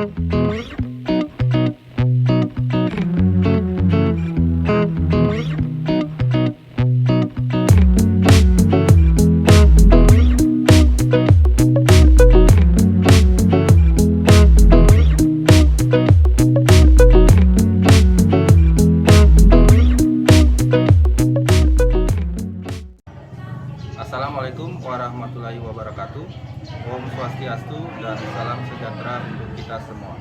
Assalamualaikum warahmatullahi wabarakatuh. Om Swastiastu dan salam sejahtera untuk kita semua.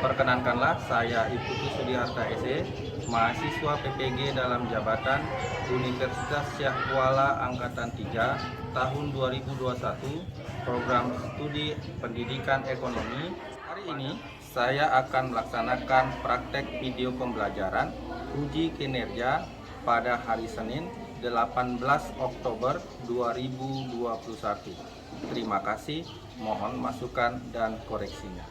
Perkenankanlah saya Iputu Sudiharta SE, mahasiswa PPG dalam jabatan Universitas Syah Kuala Angkatan 3 tahun 2021, program studi pendidikan ekonomi. Hari ini saya akan melaksanakan praktek video pembelajaran uji kinerja pada hari Senin 18 Oktober 2021. Terima kasih, mohon masukan dan koreksinya.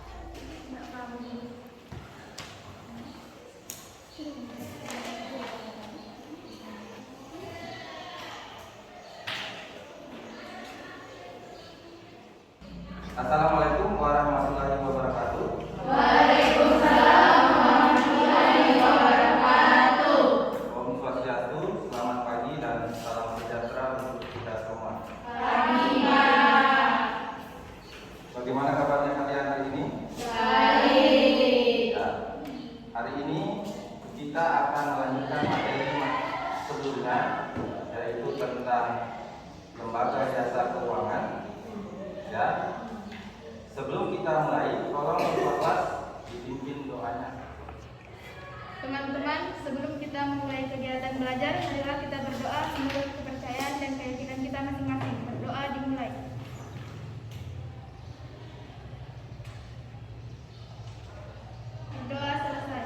Assalamualaikum warahmatullahi wabarakatuh. Om Swastiastu, selamat pagi dan salam sejahtera untuk kita semua. Bagaimana kabarnya kalian hari ini? Baik. Ya, hari ini kita akan melanjutkan materi sebelumnya, yaitu tentang lembaga jasa keuangan. Ya, sebelum kita mulai, tolong ketua kelas dipimpin doanya. Teman-teman, sebelum kita memulai kegiatan belajar, marilah kita berdoa menurut kepercayaan dan keyakinan kita masing-masing. Berdoa dimulai. Berdoa selesai.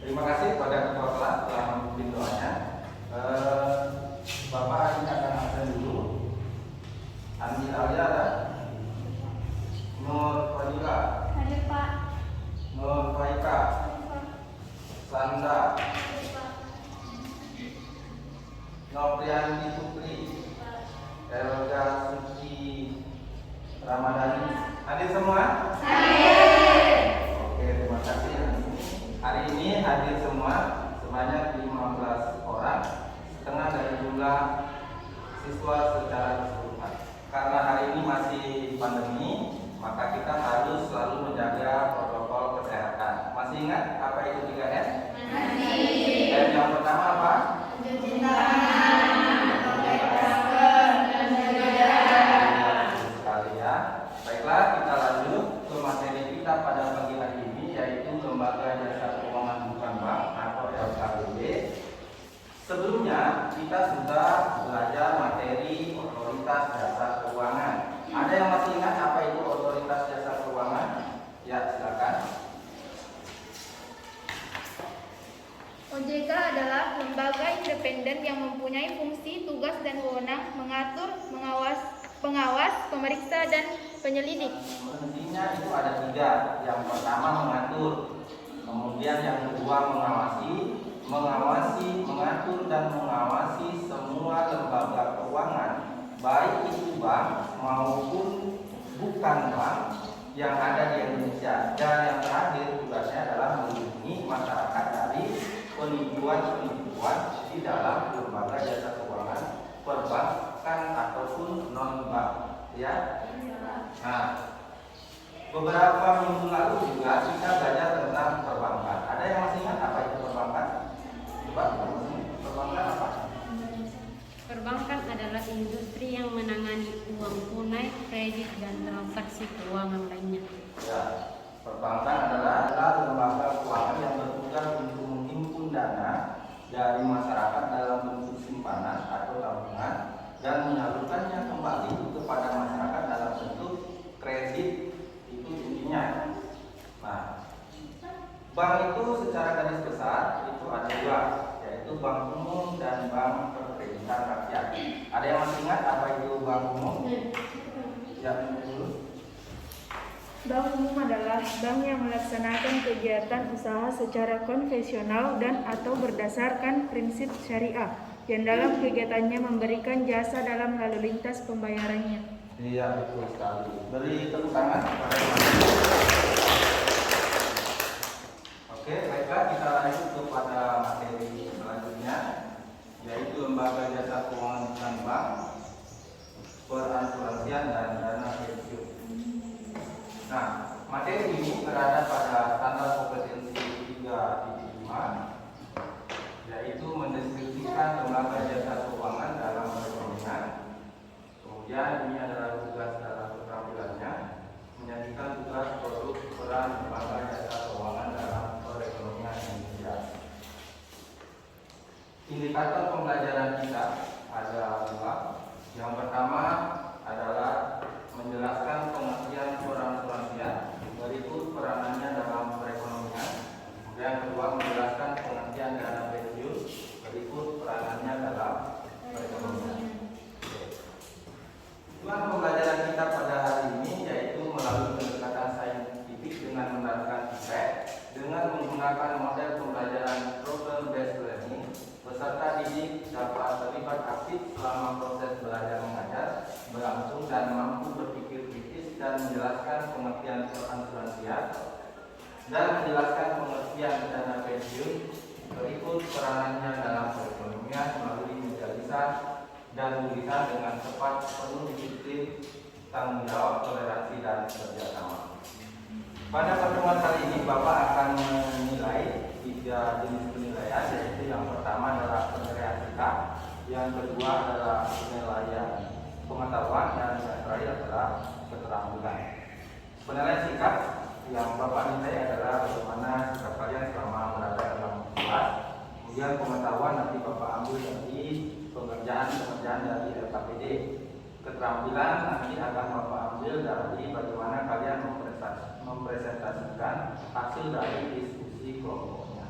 Terima kasih kepada ketua kelas telah memimpin doanya. Bapak ini akan absen dulu. Andi Alia ada? Nur Fadila, Hadir Pak. Nur Faika, Sanda, Noprianti Putri, Elga Suci Ramadhani. Hadir semua? Oke, terima kasih. Hari ini hadir semua sebanyak 15 orang, setengah dari jumlah siswa secara keseluruhan. Karena hari ini masih pandemi, maka kita harus selalu menjaga protokol kesehatan. Masih ingat apa itu 3M? Masih. M yang pertama apa? Cuci tangan, pakai masker, dan jaga jarak. Sekali ya. Baiklah, kita lanjut ke materi kita pada pagi hari ini, yaitu Lembaga Jasa Keuangan Bukan Bank atau LKBB. Sebelumnya kita sudah belajar materi otoritas jasa keuangan. Ada yang masih ingat apa itu otoritas jasa keuangan? Ya, silakan. OJK adalah lembaga independen yang mempunyai fungsi, tugas, dan wewenang mengatur, pengawas, pemeriksa, dan penyelidik. Fungsinya itu ada 3. Yang pertama mengatur, kemudian yang kedua mengawasi, mengatur, dan mengawasi semua lembaga keuangan, baik itu bank maupun bukan bank yang ada di Indonesia. Dan yang terakhir tugasnya adalah melindungi masyarakat dari penipuan-penipuan di dalam lembaga jasa keuangan perbankan ataupun non bank. Ya. Nah, beberapa minggu lalu juga kita belajar tentang perbankan. Ada yang masih ingat apa itu perbankan? Coba, perbankan apa? Perbankan adalah industri yang menangani uang tunai, kredit, dan transaksi keuangan lainnya. Ya, perbankan adalah lembaga keuangan yang bertugas untuk menghimpun dana dari masyarakat dalam bentuk simpanan atau tabungan dan menyalurkannya kembali kepada masyarakat dalam bentuk kredit. Itu intinya. Nah, bank itu secara garis besar itu ada 2, yaitu bank umum dan bank perkreditan rakyat. Ada yang masih ingat apa itu bank umum? Ya, dulu. Bank umum adalah bank yang melaksanakan kegiatan usaha secara konvensional dan atau berdasarkan prinsip syariah, yang dalam kegiatannya memberikan jasa dalam lalu lintas pembayarannya. Iya, betul sekali. Beri tepuk tangan kepada teman. Oke, baiklah kita lanjut kepada materi selanjutnya, yaitu lembaga jasa keuangan bukan bank, perasuransian dan dana pensiun. Nah, materi ini berada pada standar kompetensi 3.5, yaitu mendeskripsikan lembaga jasa keuangan dalam perekonomian. Kemudian ini adalah tugas dalam keterampilannya, menyajikan tugas produk peran lembaga jasa keuangan dalam perekonomian Indonesia. Indikator pembelajaran kita ada 2. Yang pertama adalah menjelaskan pengertian perasuransian, berikut peranannya dalam perekonomian. Yang kedua, menjelaskan pengertian dana pensiun, berikut peranannya dalam perekonomian. Tujuan pembelajaran kita pada hari ini yaitu melalui pendekatan saintifik dengan menerapkan feedback dengan menggunakan model pembelajaran problem based learning. Peserta didik dapat terlibat aktif selama proses belajar mengajar berlangsung dan mampu berpikir kritis dan menjelaskan pengertian perasuransian dan menjelaskan pengertian dana pensiun, berikut peranannya dalam perekonomian melalui media lisan dan tulisan dengan tepat, penuh disiplin, tanggung jawab, toleransi dan kerjasama. Pada pertemuan kali ini Bapak akan menilai 3 jenis penilaian, yaitu yang pertama adalah penilaian sikap, yang kedua adalah penilaian pengetahuan, dan yang terakhir adalah keterampilan. Penilaian sikap yang Bapak nilai adalah bagaimana sikap kalian selama berada dalam kelas. Kemudian pengetahuan nanti Bapak ambil dari pengerjaan dari LKPD. Keterampilan nanti akan Bapak ambil dari bagaimana kalian mempresentasikan hasil dari diskusi kelompoknya.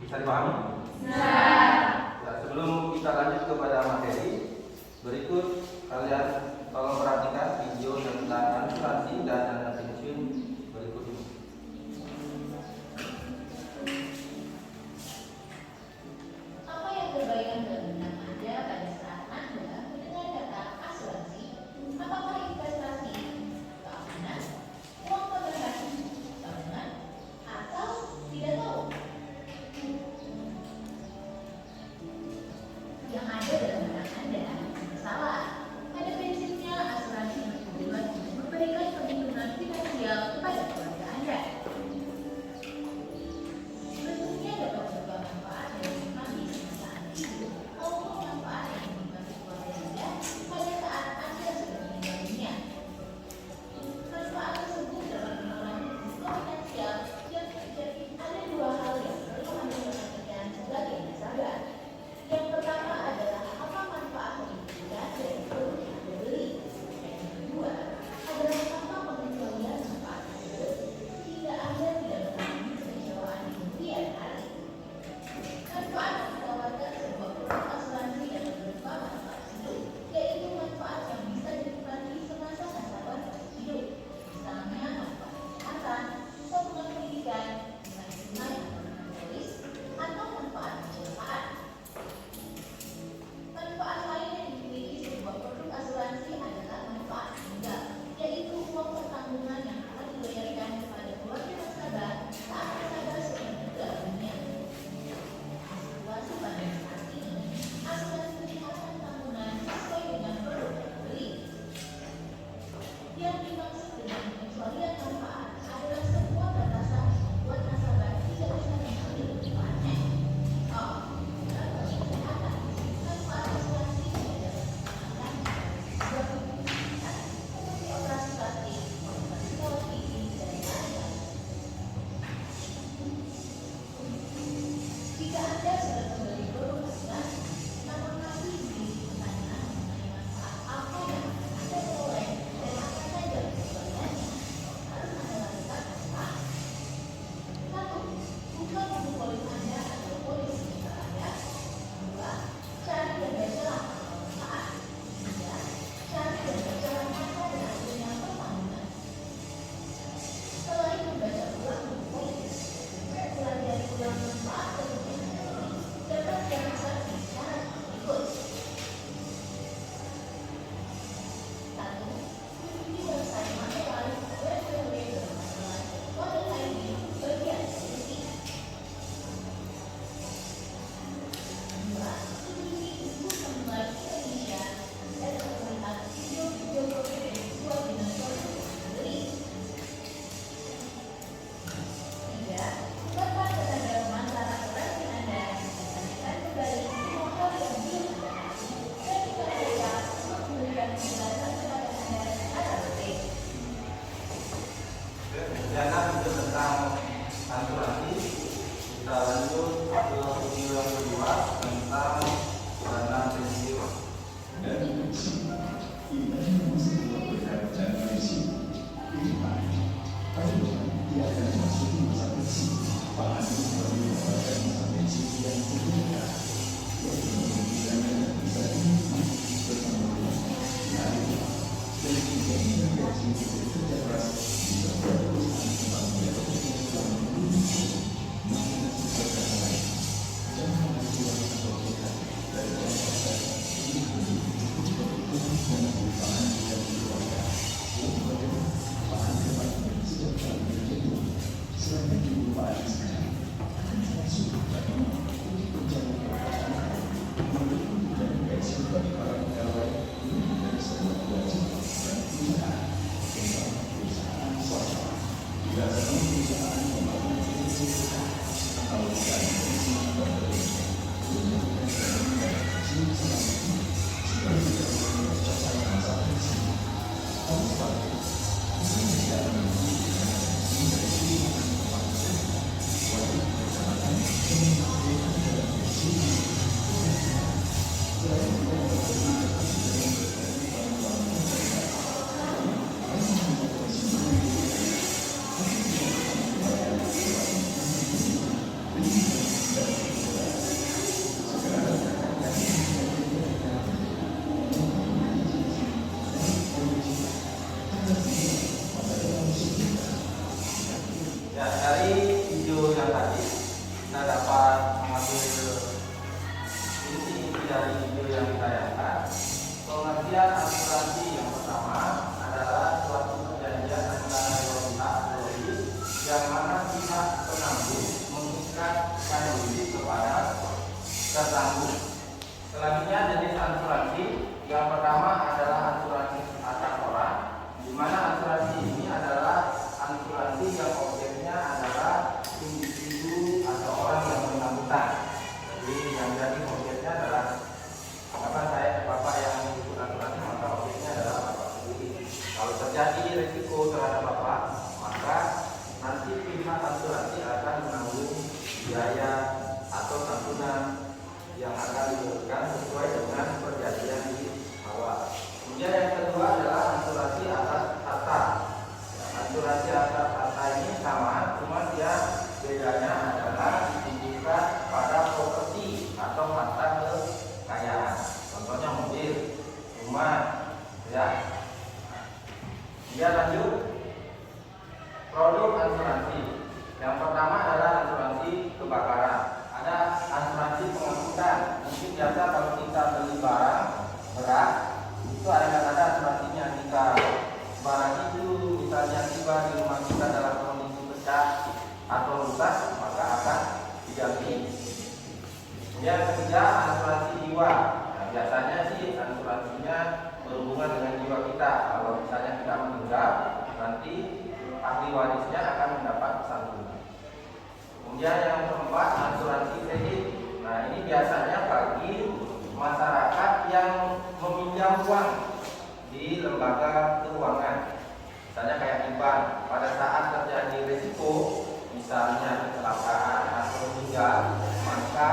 Bisa dipahami? Ya, sebelum kita lanjut kepada materi, berikut kalian tolong perhatikan video tentang asuransi dan dana pensiun berikut ini. Apa yang terbayang dalam benak Anda pada saat Anda mendengar kata asuransi? Apakah investasi, keamanan, uang tambahan, tabungan, atau tidak tahu? Yang ada dalam benak Anda Ya, dari video yang tadi kita dapat mengambil inti dari video yang ditayangkan. Pengertian asuransi yang pertama adalah suatu perjanjian antara dua pihak logis yang mana pihak penanggung mengikat diri kepada tertanggung. Selanjutnya jenis asuransi yang pertama adalah asuransi atas orang, di mana asuransi ini adalah asuransi yang objeknya adalah individu atau orang yang bersangkutan. Jadi yang jadi objeknya adalah bapak yang ikut asuransi, maka objeknya adalah bapak sendiri. Kalau terjadi risiko terhadap bapak, maka nanti pihak asuransi akan menanggung biaya atau santunan yang akan diberikan sesuai dengan perjanjian di awal. Kemudian yang kedua adalah asuransi atas harta. Asuransi atas harta ini sama, cuma dia bedanya adalah ditujukan pada properti atau harta kekayaan. Contohnya mobil, rumah, ya. Dia lanjut produk asuransi. Yang pertama adalah asuransi kebakaran. Ada asuransi pengangkutan. Mungkin biasa kalau kita beli barang berat, itu ada asuransinya. Jika barang itu misalnya tiba di rumah kita dalam kondisi pecah atau rusak, maka akan diganti. Yang ketiga, asuransi jiwa. Nah, biasanya sih asuransinya berhubungan dengan jiwa kita. Kalau misalnya kita meninggal, nanti ahli warisnya akan mendapat santunan. Kemudian yang keempat, asuransi kredit. Nah, ini biasanya bagi masyarakat yang meminjam uang di lembaga keuangan. Misalnya kayak bank, pada saat terjadi risiko, misalnya kecelakaan atau meninggal, maka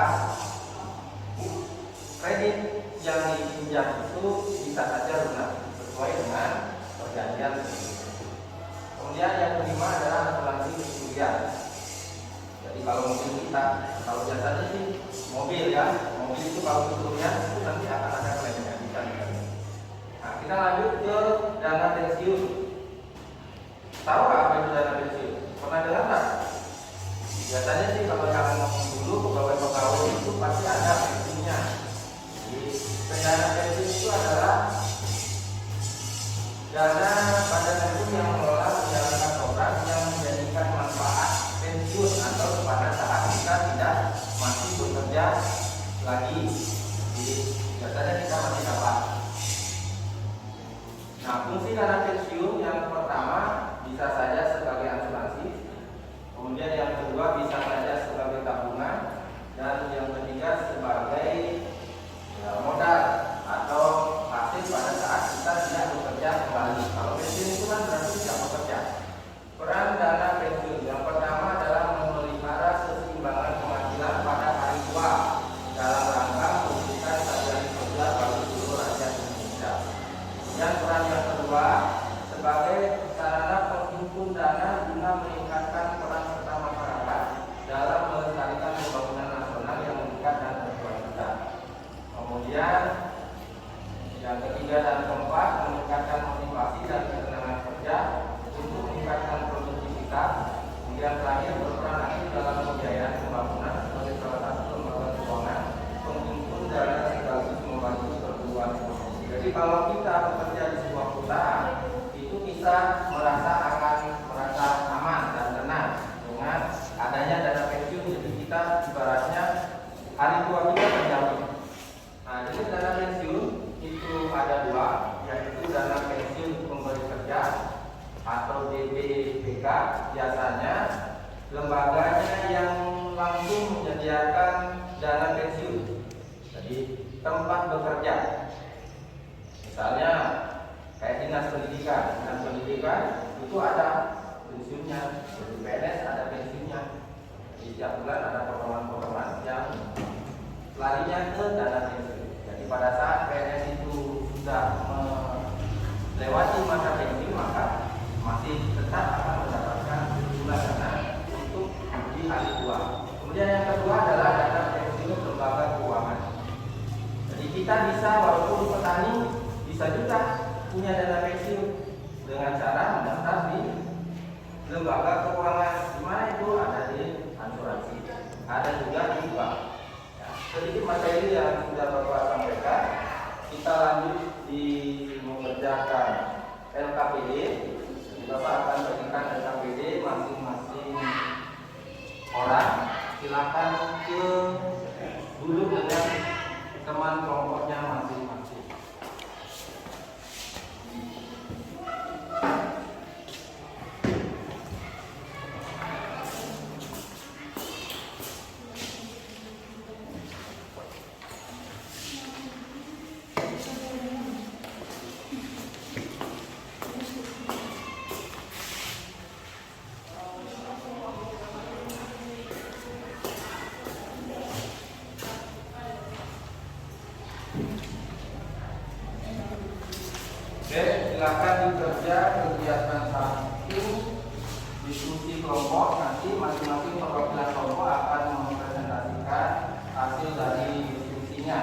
kredit yang dipinjam itu bisa saja lunas sesuai dengan perjanjian tersebut. Kemudian yang kelima adalah asuransi pencurian. Jadi kalau mobil kita, kalau biasanya sih mobil ya, mobil itu kalau pencurian itu nanti akan ada klaimnya, bisa. Nah, kita lanjut ke dana pensiun. Tahu nggak apa itu dana pensiun? Pernah dengar nggak? Biasanya sih kalau yang ngomong dulu pegawai itu pasti ada pensiunnya. Jadi dana pensiun itu adalah dana pada pensiun yang mengelola menjalankan program yang menjadikan manfaat pensiun atau pada saat kita tidak masih bekerja lagi. Jadi biasanya kita masih dapat. Nah, fungsi dana pensiun yang pertama bisa saja sebagai asuransi, kemudian yang kedua bisa saja sebagai tabungan, dan yang ketiga sebagai modal atau hasil pada saat kita tidak bekerja kembali. Kalau pensiun itu kan berarti tidak bekerja. Peran dana pensiun yang pertama adalah memelihara keseimbangan penghasilan pada hari tua dalam rangka memberikan stabilitas sosial bagi seluruh rakyat Indonesia. Yang peran yang kedua keempat, meningkatkan motivasi dan ketenangan kerja untuk meningkatkan produktivitas. Kemudian terakhir, berperan aktif dalam pembiayaan pembangunan sebagai salah satu lembaga keuangan penghimpun dana sekaligus membantu pertumbuhan ekonomi. Jadi kalau kita bekerja di sebuah perusahaan, itu kita merasa aman dan tenang dengan adanya dana pensiun. Jadi kita ibaratnya hari tua kita terjamin. Nah, jadi dana pensiun itu ada dua, yaitu dana pensiun pemberi kerja atau DPPK. Biasanya lembaganya yang langsung menyediakan dana pensiun. Jadi tempat bekerja, misalnya kayak dinas pendidikan itu ada pensiunnya, jadi PNS ada pensiunnya. Jadi setiap bulan ada potongan-potongan yang larinya ke dana pensiun. Jadi pada saat PNS itu sudah melewati masa pensiun, maka masih tetap akan mendapatkan sejumlah dana untuk di hari tua. Kemudian yang kedua adalah dana pensiun lembaga keuangan. Jadi kita bisa, walaupun petani, bisa juga punya dana pensiun dengan cara mendaftar di lembaga keuangan. Di mana itu? Ada di asuransi, ada juga di bank. Ya, sedikit materi yang sudah Bapak sampaikan. Kita lanjut di mengerjakan LKPD. Bapak akan berikan LKPD masing-masing orang. Silakan duduk dengan teman kelompoknya masing-masing. Silakan dikerja kegiatan 1 diskusi kelompok. Nanti masing-masing perwakilan kelompok akan mempresentasikan hasil dari diskusinya.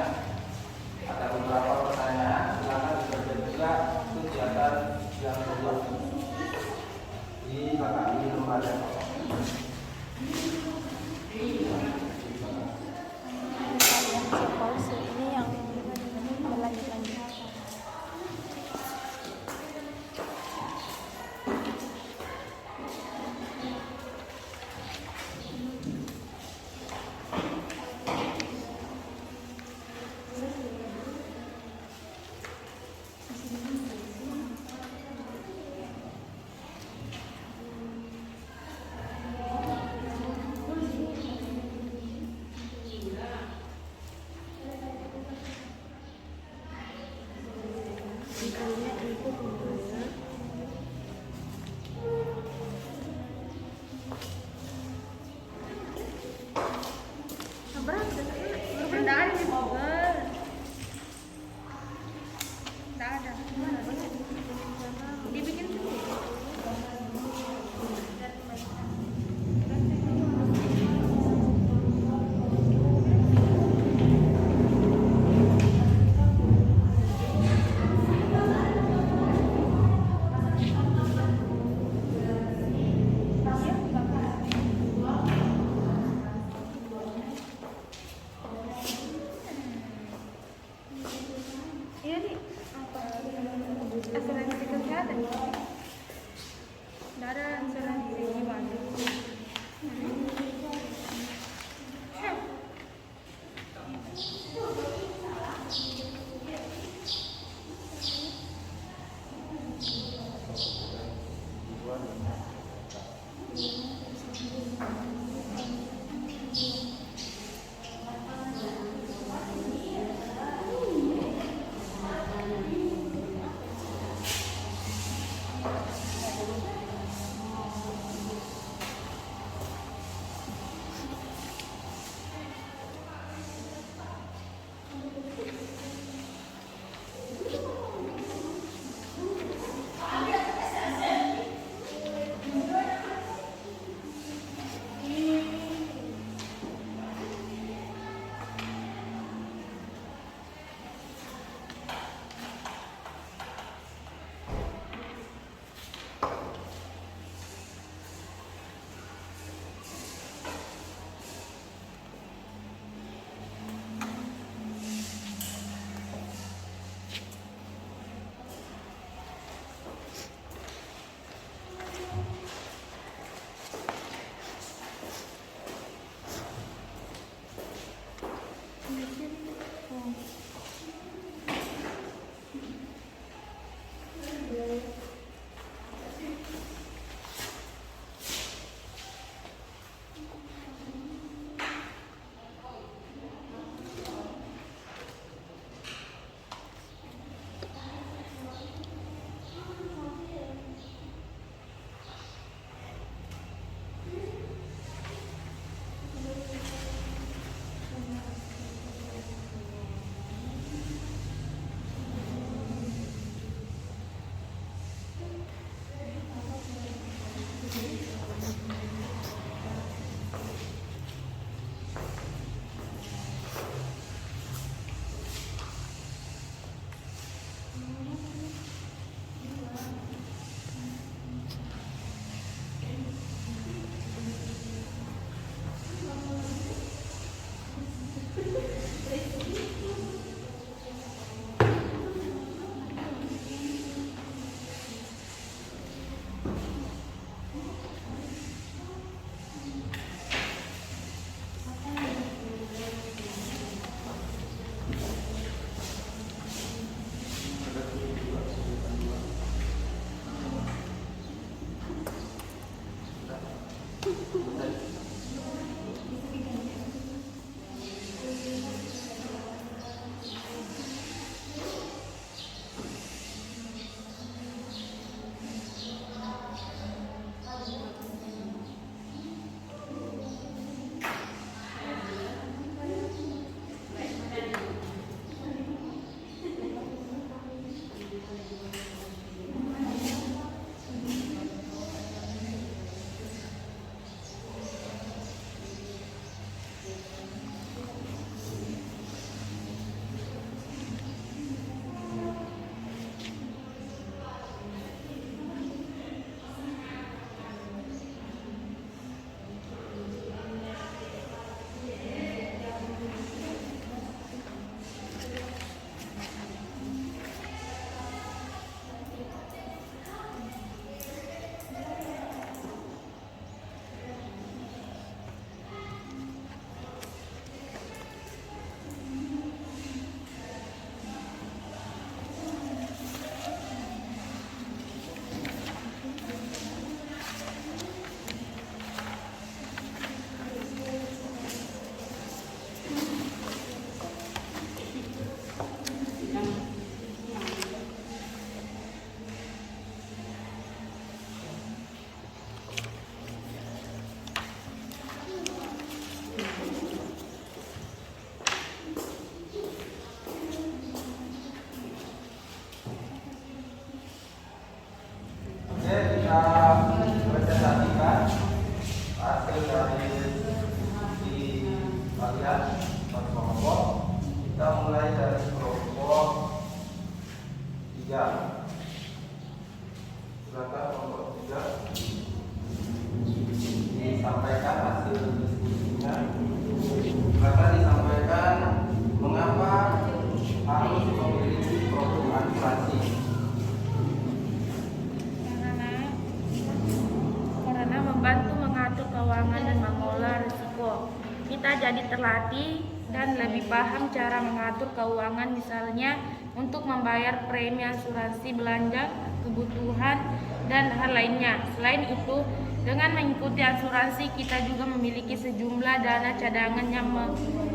Ada beberapa pertanyaan, silakan dikerja juga kegiatan yang kedua di belakang di lembaga kelompok. Ini yang berlanjut-lanjut. Iya nih, apa? Silakan kelompok 3 disampaikan hasil diskusinya. Silakan disampaikan mengapa harus memiliki produk asuransi. Karena membantu mengatur keuangan dan mengelola risiko. Kita jadi terlatih dan lebih paham cara mengatur keuangan, misalnya untuk membayar premi asuransi belanja, kebutuhan, dan hal lainnya. Selain itu, dengan mengikuti asuransi, kita juga memiliki sejumlah dana cadangan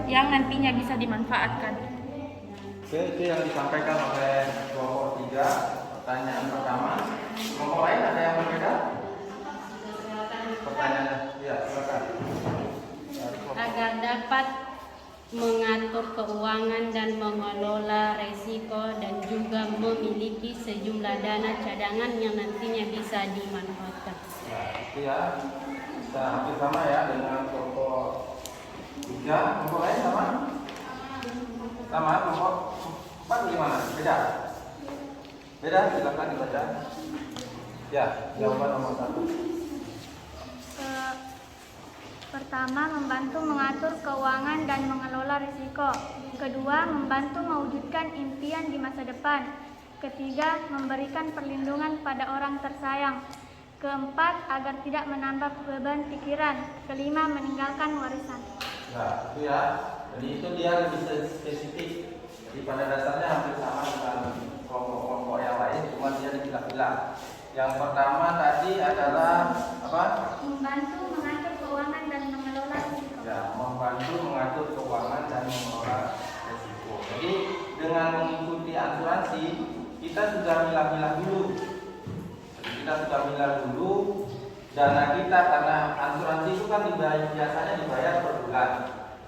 yang nantinya bisa dimanfaatkan. Oke, itu yang disampaikan oleh kelompok 3. Pertanyaan pertama. Kelompok lain ada yang berbeda? Pertanyaannya, ya silakan. Agar dapat mengatur keuangan dan mengelola risiko dan juga memiliki sejumlah dana cadangan yang nantinya bisa dimanfaatkan. Nah, itu ya. Kita hampir sama ya dengan kelompok 3. Kelompok lain sama? Sama, kelompok 4 gimana? Beda? Beda, silakan dibaca. Ya, jawaban nomor 1. Pertama, membantu mengatur keuangan dan mengelola risiko. Kedua, membantu mewujudkan impian di masa depan. Ketiga, memberikan perlindungan pada orang tersayang. Keempat, agar tidak menambah beban pikiran. Kelima, meninggalkan warisan. Nah, itu ya. Jadi itu dia lebih spesifik. Jadi pada dasarnya hampir sama dengan kelompok-kelompok yang lain, cuma dia dipilah-pilah. Yang pertama tadi adalah apa? Membantu mengatur keuangan dan mengelola risiko. Ya, membantu mengatur keuangan dan mengelola risiko. Jadi dengan mengikuti asuransi, kita sudah milah-milah dulu. Jadi kita sudah milah dulu dana kita, karena asuransi itu kan biasanya dibayar per bulan.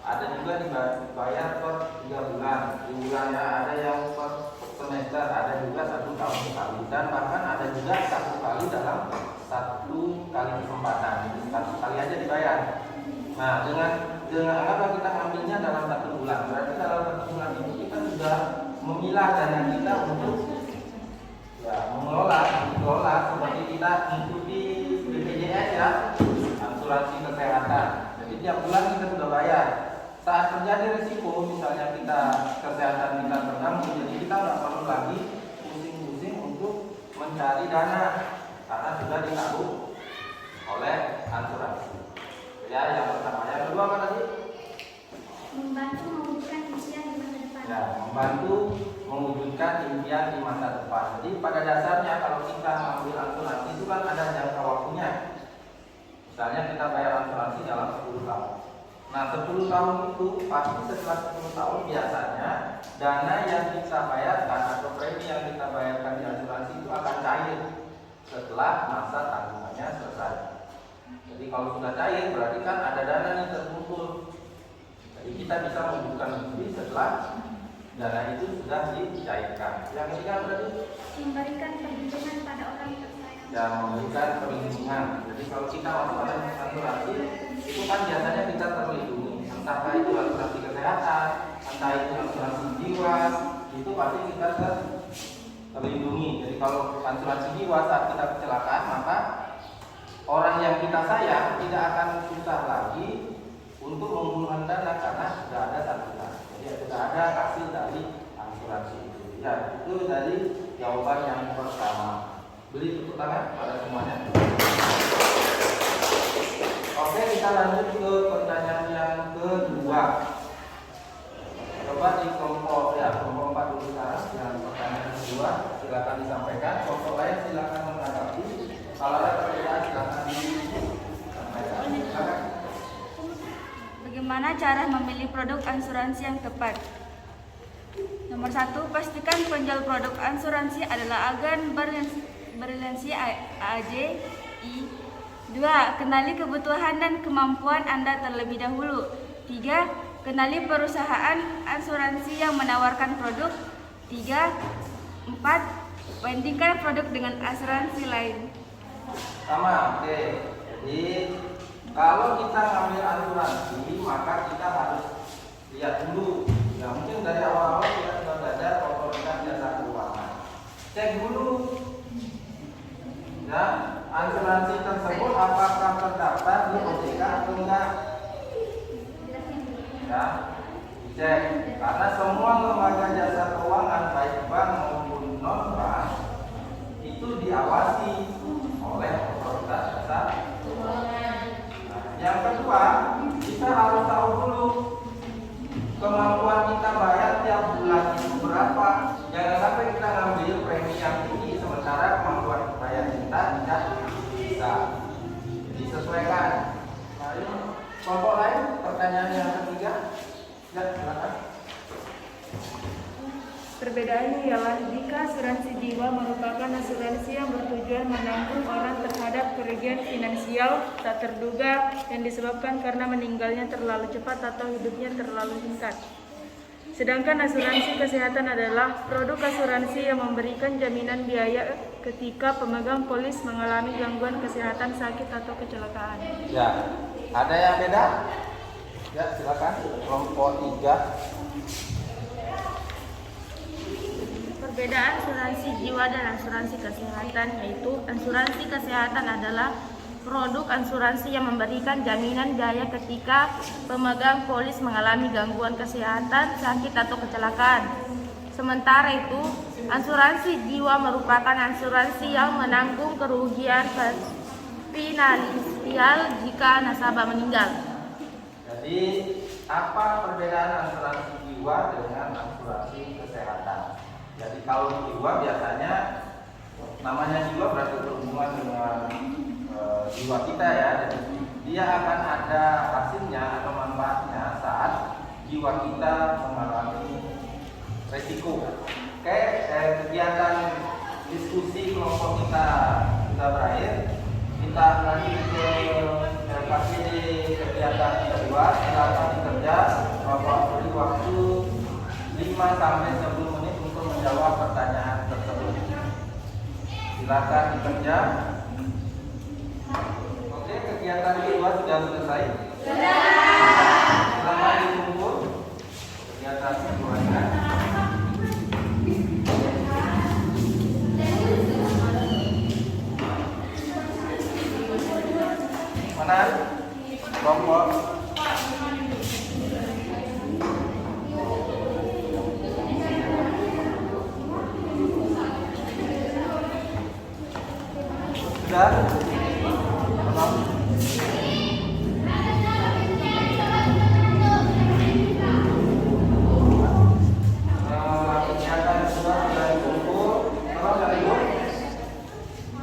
Ada juga dibayar per 3 bulan. Di bulannya ada yang per semester, ada juga 1 tahun sekali, dan bahkan ada juga 1 kali dalam 1 kali kesempatan. Jadi 1 kali aja dibayar. Nah, dengan apa kita ambilnya dalam 1 bulan, berarti dalam 1 bulan itu kita sudah memilah dana kita untuk ya mengelola seperti kita mengikuti BPJS ya, asuransi kesehatan. Jadi tiap bulan kita sudah bayar. Saat terjadi risiko, misalnya kita kesehatan kita terganggu, jadi kita nggak perlu lagi pusing-pusing untuk mencari dana karena sudah ditanggung oleh asuransi. Ya, yang pertama. Yang kedua apa tadi? Membantu mewujudkan impian di masa depan. Ya, membantu mewujudkan impian di masa depan. Jadi pada dasarnya kalau kita mengambil asuransi itu kan ada jangka waktunya. Misalnya kita bayar asuransi dalam 10 tahun. Nah, 10 tahun itu pasti setelah 10 tahun biasanya dana yang kita bayarkan atau premi yang kita bayarkan di asuransi itu akan cair setelah masa tanggungannya selesai. Jadi kalau sudah cair berarti kan ada dana yang terkumpul. Jadi kita bisa membuka diri setelah dana itu sudah dicairkan. Yang ketiga berarti Memberikan perlindungan pada orang tersayang. ya, memberikan perlindungan. Jadi kalau kita masuk dalam asuransi itu kan biasanya kita terlindungi, entah itu asuransi kesehatan, entah itu asuransi jiwa, itu pasti kita terlindungi. Jadi kalau asuransi jiwa saat kita kecelakaan, maka orang yang kita sayang tidak akan susah lagi untuk mengumpulkan dana karena sudah ada santunan. Jadi sudah ada hasil dari asuransi itu. Ya, itu dari jawaban yang pertama. Beri tepuk tangan pada semuanya. Oke, kita lanjut ke pertanyaan yang kedua. Coba di kelompok 4 dulu sekarang. Yang pertanyaan kedua silakan disampaikan. Kelompok lain silakan menanggapi. Kalau ada perbedaan silakan disampaikan. Silakan. Bagaimana cara memilih produk asuransi yang tepat? Nomor 1, pastikan penjual produk asuransi adalah agen berlisensi AJI. 2. Kenali kebutuhan dan kemampuan Anda terlebih dahulu. 3. Kenali perusahaan asuransi yang menawarkan produk. 4. Bandingkan produk dengan asuransi lain. Sama, oke. Jadi kalau kita ngambil asuransi, maka kita harus lihat dulu. Ya mungkin dari awal-awal kita sudah belajar otoritas jasa keuangan. cek dulu ya asuransi tersebut apakah terdaftar di OJK atau enggak. Ya, dicek karena semua lembaga jasa keuangan baik bank maupun non bank itu diawasi oleh otoritas jasa keuangan. Nah, yang kedua, kita harus tahu dulu kemampuan kita bayar tiap bulan itu berapa. Jangan sampai kita ngambil premi yang tinggi sementara kemampuan bayar kita tidak bisa. Jadi sesuaikan. Nah, ini kelompok lain pertanyaan yang ketiga. Ya, silakan. Perbedaannya ialah jika asuransi jiwa merupakan asuransi yang bertujuan menanggung orang terhadap kerugian finansial tak terduga yang disebabkan karena meninggalnya terlalu cepat atau hidupnya terlalu singkat. Sedangkan asuransi kesehatan adalah produk asuransi yang memberikan jaminan biaya ketika pemegang polis mengalami gangguan kesehatan, sakit atau kecelakaan. Ya, ada yang beda? Ya, silakan. Kelompok 3. Perbedaan asuransi jiwa dan asuransi kesehatan yaitu asuransi kesehatan adalah produk asuransi yang memberikan jaminan biaya ketika pemegang polis mengalami gangguan kesehatan, sakit atau kecelakaan. Sementara itu, asuransi jiwa merupakan asuransi yang menanggung kerugian finansial jika nasabah meninggal. Jadi, apa perbedaan asuransi jiwa dengan asuransi kesehatan? Jadi kalau jiwa biasanya namanya jiwa berarti berhubungan dengan jiwa kita ya. Jadi dia akan ada hasilnya atau manfaatnya saat jiwa kita mengalami resiko. Oke, kegiatan diskusi kelompok kita sudah berakhir. Kita lanjut ke KPD kegiatan kedua. Silakan bekerja. Bapak beri waktu 5 sampai 10 menit untuk menjawab pertanyaan tersebut. Silakan bekerja. Oke, kegiatan kedua sudah selesai. Selamat ditunggu kegiatan keduanya. Mana? Kelompok. Sudah? Kegiatan kedua sudah dikumpul. Kalau sudah ikut?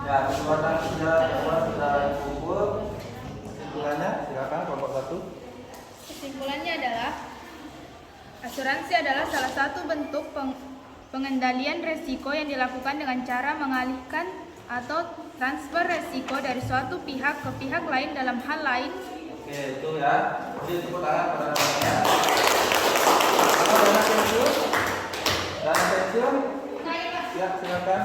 Ya, kegiatan kedua sudah dikumpul. Kesimpulannya, silakan kelompok 1. Kesimpulannya adalah asuransi adalah salah satu bentuk pengendalian resiko yang dilakukan dengan cara mengalihkan atau transfer resiko dari suatu pihak ke pihak lain dalam hal lain. Oke, itu ya. Jadi tepuk tangan pada temannya. Apa dana pensiun? Dana pensiun? Ya, silakan.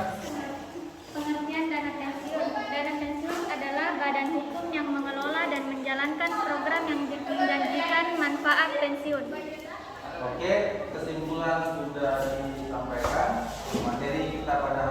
Pengertian dana pensiun. Dana pensiun adalah badan hukum yang mengelola dan menjalankan program yang menjanjikan manfaat pensiun. Oke, kesimpulan sudah disampaikan. Materi kita pada